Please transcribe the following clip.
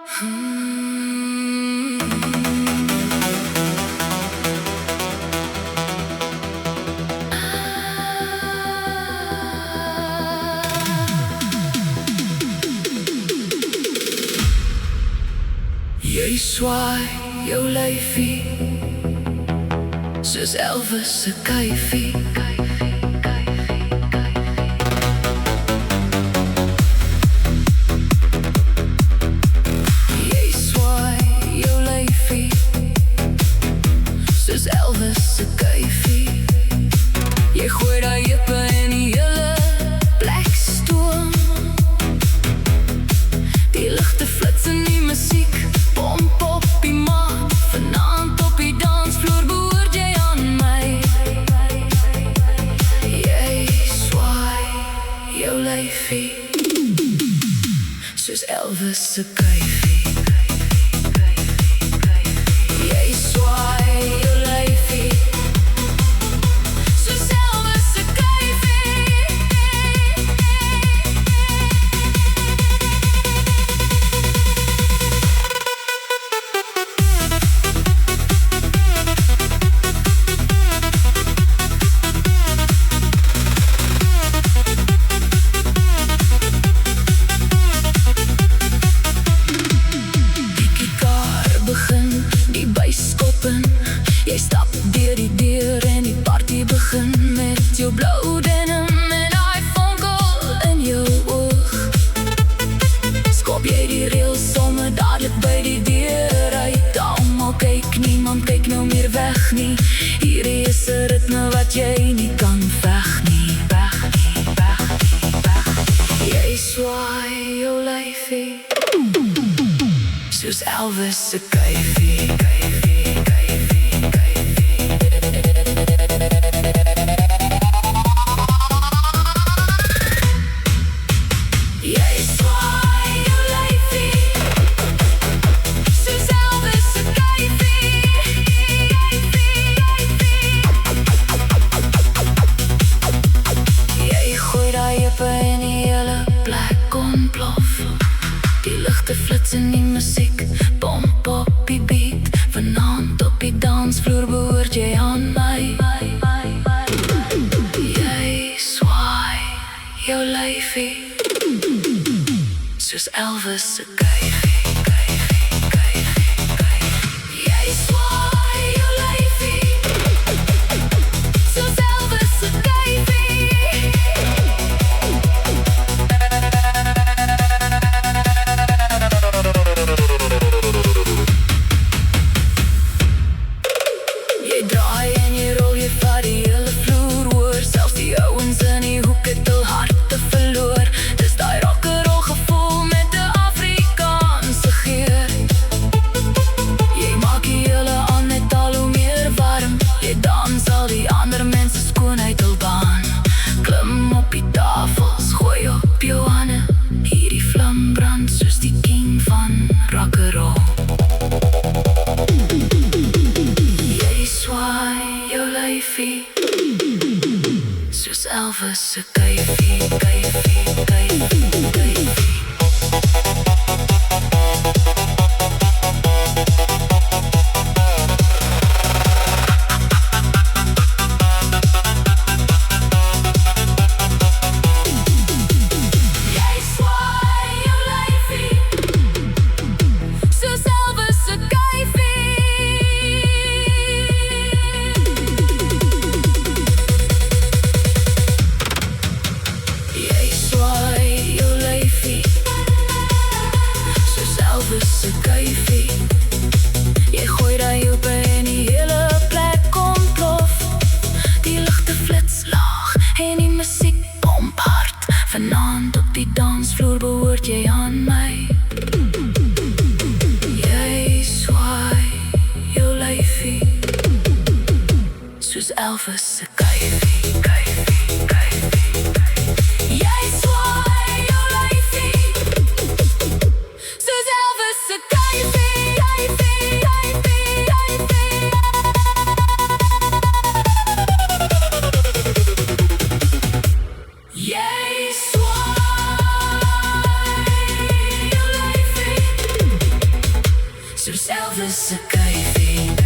Jy swaai jou lyfie soos Elvis se kuifie. Jy swaai jou lyfie soos Elvis se kuifie. Jy gooi daai heupe in die hele plek stoom. Die ligte flits in die musiek. Pomp op die maat, vanaand op die dansvloer behoort jy aan my. Jy swaai jou lyfie soos Elvis se kuifie. Jy swaai jou lyfie soos Elvis se kuifie. Jy stap deur die deur en die party begin met jou blou denim en daai vonkel in jou oog. Skop jy die reels sommer dadelik by die deur uit. Almal kyk, niemand kyk nou meer weg nie. Hier is 'n ritme wat jy nie kan veg nie. Jy swaai jou lyfie soos Elvis se kuifie. En die hele plek ontplof. Die ligte flits in die musiek. Pomp op die beat. Vanaand op die dansvloer behoort jy aan my. Jy swaai jou lyfie soos Elvis se kuifie. Jy swaai jou lyfie soos Elvis se kuifie. Soos Elvis se kuifie. Jy gooi daai heupe en die hele plek ontplof. Die ligte flits laag en die musiek pomp hard. Vanaand op die dansvloer behoort jy aan my. Jy swaai jou lyfie soos Elvis se kuifie. Soos Elvis se kuifie.